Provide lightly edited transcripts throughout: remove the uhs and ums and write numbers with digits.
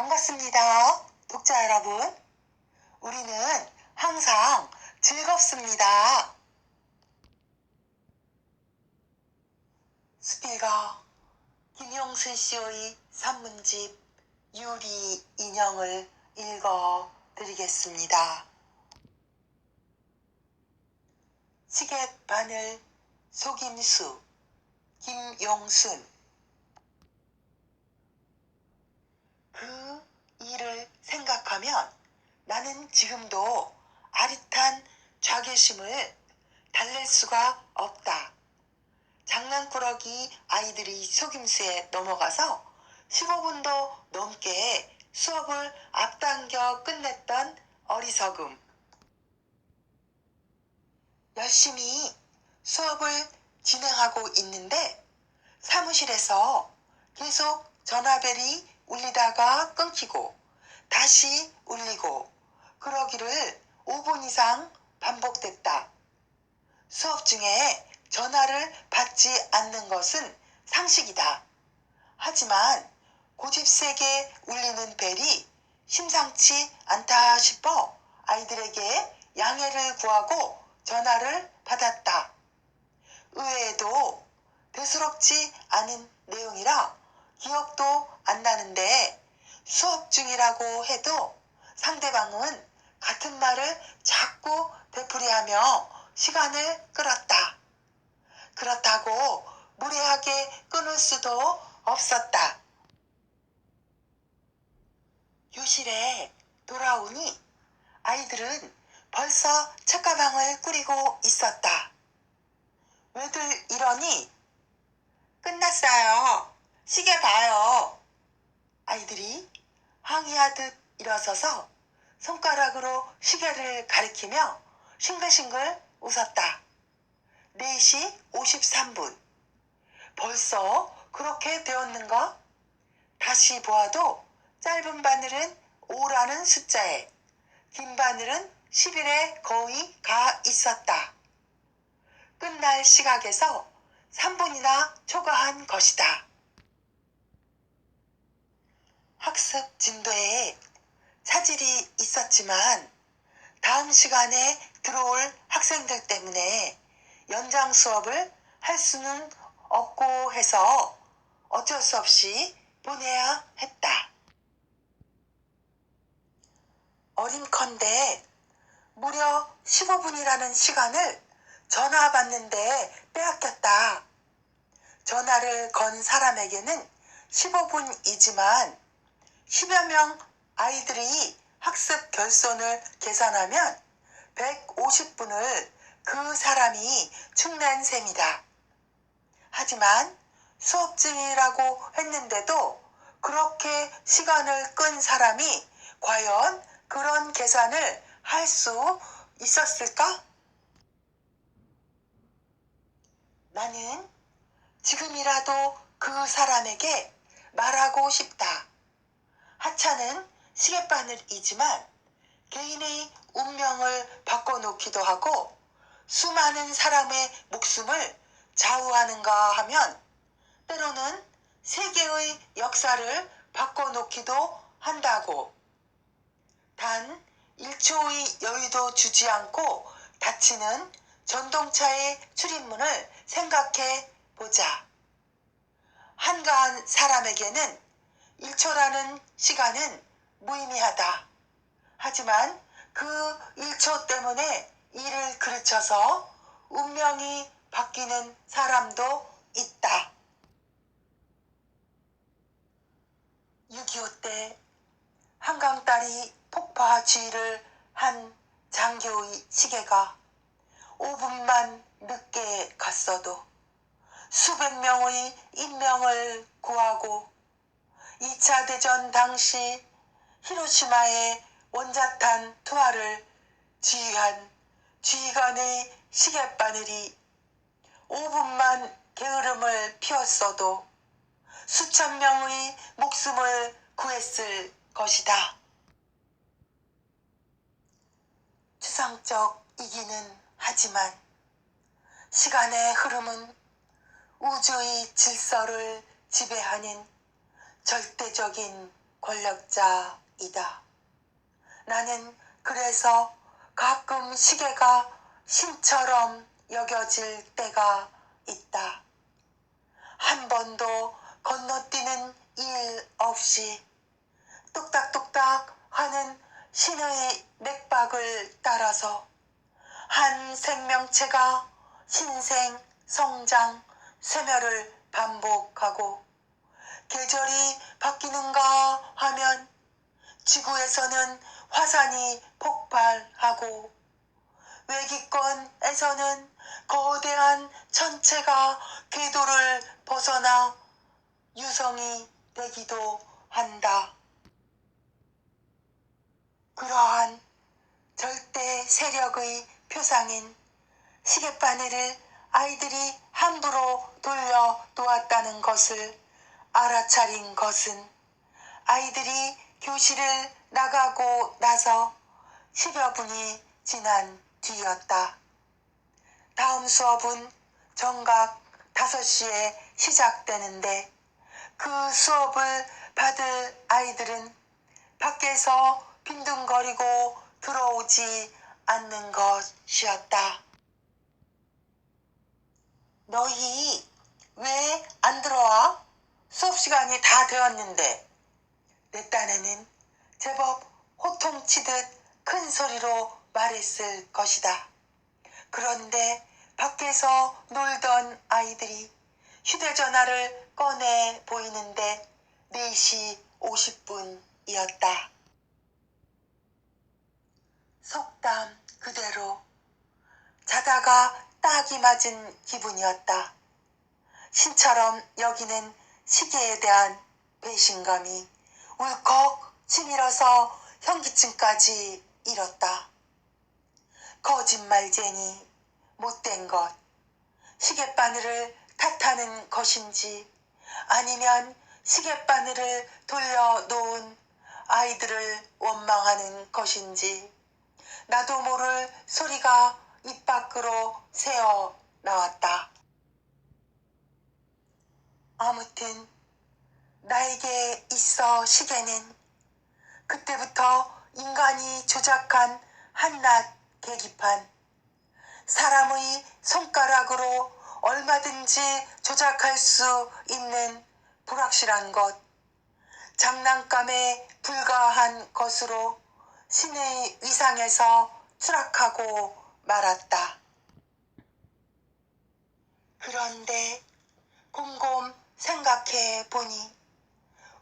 반갑습니다. 독자 여러분. 우리는 항상 즐겁습니다. 스필가 김용순 씨의 산문집 유리 인형을 읽어 드리겠습니다. 시계바늘 속임수 김용순. 그 일을 생각하면 나는 지금도 아릿한 자괴심을 달랠 수가 없다. 장난꾸러기 아이들이 속임수에 넘어가서 15분도 넘게 수업을 앞당겨 끝냈던 어리석음. 열심히 수업을 진행하고 있는데 사무실에서 계속 전화벨이 울리다가 끊기고 다시 울리고 그러기를 5분 이상 반복됐다. 수업 중에 전화를 받지 않는 것은 상식이다. 하지만 고집세게 울리는 벨이 심상치 않다 싶어 아이들에게 양해를 구하고 전화를 받았다. 의외에도 대수롭지 않은 내용이라 기억도 안 나는데 수업 중이라고 해도 상대방은 같은 말을 자꾸 되풀이하며 시간을 끌었다. 그렇다고 무례하게 끊을 수도 없었다. 교실에 돌아오니 아이들은 벌써 책가방을 꾸리고 있었다. 왜들 이러니? 끝났어요. 시계 봐요. 아이들이 항의하듯 일어서서 손가락으로 시계를 가리키며 싱글싱글 웃었다. 4시 53분. 벌써 그렇게 되었는가? 다시 보아도 짧은 바늘은 5라는 숫자에 긴 바늘은 11에 거의 가 있었다. 끝날 시각에서 3분이나 초과한 것이다. 학습 진도에 차질이 있었지만 다음 시간에 들어올 학생들 때문에 연장 수업을 할 수는 없고 해서 어쩔 수 없이 보내야 했다. 어림컨대 무려 15분이라는 시간을 전화 받는데 빼앗겼다. 전화를 건 사람에게는 15분이지만 10여 명 아이들이 학습 결손을 계산하면 150분을 그 사람이 축낸 셈이다. 하지만 수업 중이라고 했는데도 그렇게 시간을 끈 사람이 과연 그런 계산을 할 수 있었을까? 나는 지금이라도 그 사람에게 말하고 싶다. 하찮은 시계바늘이지만 개인의 운명을 바꿔놓기도 하고 수많은 사람의 목숨을 좌우하는가 하면 때로는 세계의 역사를 바꿔놓기도 한다고. 단 1초의 여유도 주지 않고 닫히는 전동차의 출입문을 생각해 보자. 한가한 사람에게는 1초라는 시간은 무의미하다. 하지만 그 1초 때문에 일을 그르쳐서 운명이 바뀌는 사람도 있다. 6.25 때 한강다리 폭파주의를 한 장교의 시계가 5분만 늦게 갔어도 수백 명의 인명을 구하고 2차 대전 당시 히로시마의 원자탄 투하를 지휘한 지휘관의 시계바늘이 5분만 게으름을 피웠어도 수천 명의 목숨을 구했을 것이다. 추상적이기는 하지만 시간의 흐름은 우주의 질서를 지배하는 절대적인 권력자이다. 나는 그래서 가끔 시계가 신처럼 여겨질 때가 있다. 한 번도 건너뛰는 일 없이 뚝딱뚝딱 하는 신의 맥박을 따라서 한 생명체가 신생, 성장, 쇠멸을 반복하고 계절이 바뀌는가 하면 지구에서는 화산이 폭발하고 외기권에서는 거대한 천체가 궤도를 벗어나 유성이 되기도 한다. 그러한 절대 세력의 표상인 시계바늘을 아이들이 함부로 돌려 놓았다는 것을 알아차린 것은 아이들이 교실을 나가고 나서 10여 분이 지난 뒤였다. 다음 수업은 정각 5시에 시작되는데 그 수업을 받을 아이들은 밖에서 빈둥거리고 들어오지 않는 것이었다. 너희 왜 안 들어와? 수업 시간이 다 되었는데. 내 딴에는 제법 호통치듯 큰 소리로 말했을 것이다. 그런데 밖에서 놀던 아이들이 휴대전화를 꺼내 보이는데 4시 50분이었다. 속담 그대로 자다가 딱이 맞은 기분이었다. 신처럼 여기는 시계에 대한 배신감이 울컥 치밀어서 현기증까지 일었다. 거짓말쟁이, 못된 것, 시계바늘을 탓하는 것인지 아니면 시계바늘을 돌려놓은 아이들을 원망하는 것인지 나도 모를 소리가 입 밖으로 새어 나왔다. 아무튼 나에게 있어 시계는 그때부터 인간이 조작한 한낱 계기판, 사람의 손가락으로 얼마든지 조작할 수 있는 불확실한 것, 장난감에 불과한 것으로 신의 위상에서 추락하고 말았다. 그런데 곰곰 생각해 보니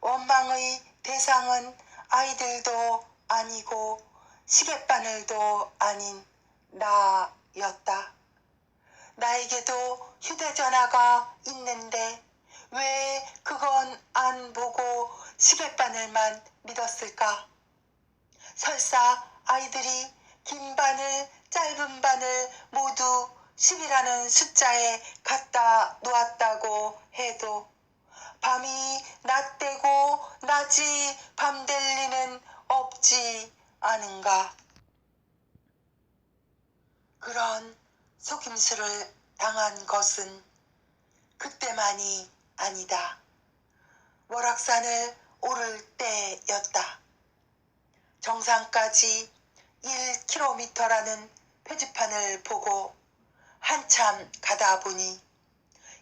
원망의 대상은 아이들도 아니고 시계바늘도 아닌 나였다. 나에게도 휴대전화가 있는데 왜 그건 안 보고 시계바늘만 믿었을까? 설사 아이들이 긴 바늘, 짧은 바늘 모두 10이라는 숫자에 갖다 놓았다고 해도 밤이 낮 되고 낮이 밤 될 리는 없지 않은가. 그런 속임수를 당한 것은 그때만이 아니다. 월악산을 오를 때였다. 정상까지 1km라는 표지판을 보고 한참 가다 보니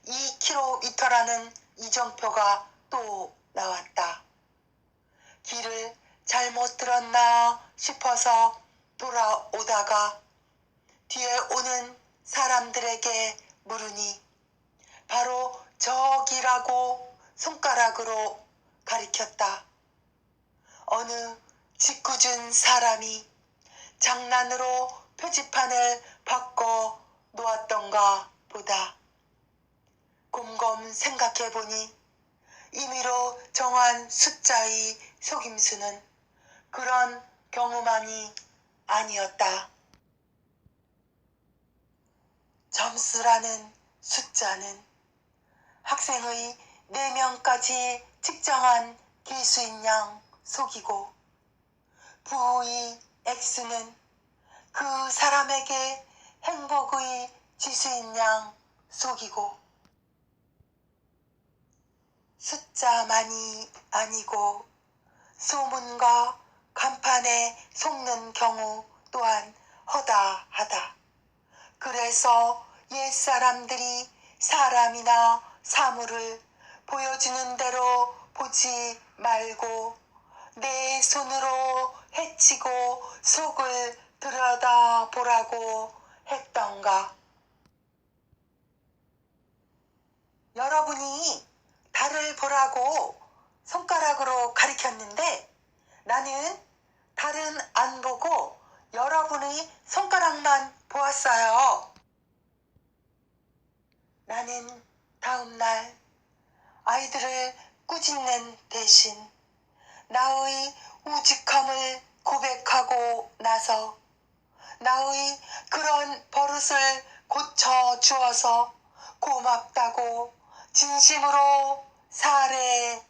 2km라는 이정표가 또 나왔다. 길을 잘못 들었나 싶어서 돌아오다가 뒤에 오는 사람들에게 물으니 바로 저기라고 손가락으로 가리켰다. 어느 짓궂은 사람이 장난으로 표지판을 바꿔 놓았던가 보다. 곰곰 생각해보니 임의로 정한 숫자의 속임수는 그런 경우만이 아니었다. 점수라는 숫자는 학생의 내면까지 측정한 기수인 양 속이고 부의 X는 그 사람에게 행복의 지수인 양 속이고 숫자만이 아니고 소문과 간판에 속는 경우 또한 허다하다. 그래서 옛사람들이 사람이나 사물을 보여주는 대로 보지 말고 내 손으로 헤치고 속을 들여다보라고 했던가. 여러분이 달을 보라고 손가락으로 가리켰는데 나는 달은 안 보고 여러분의 손가락만 보았어요. 나는 다음날 아이들을 꾸짖는 대신 나의 우직함을 고백하고 나서 나의 그런 버릇을 고쳐주어서 고맙다고 진심으로 사례했다.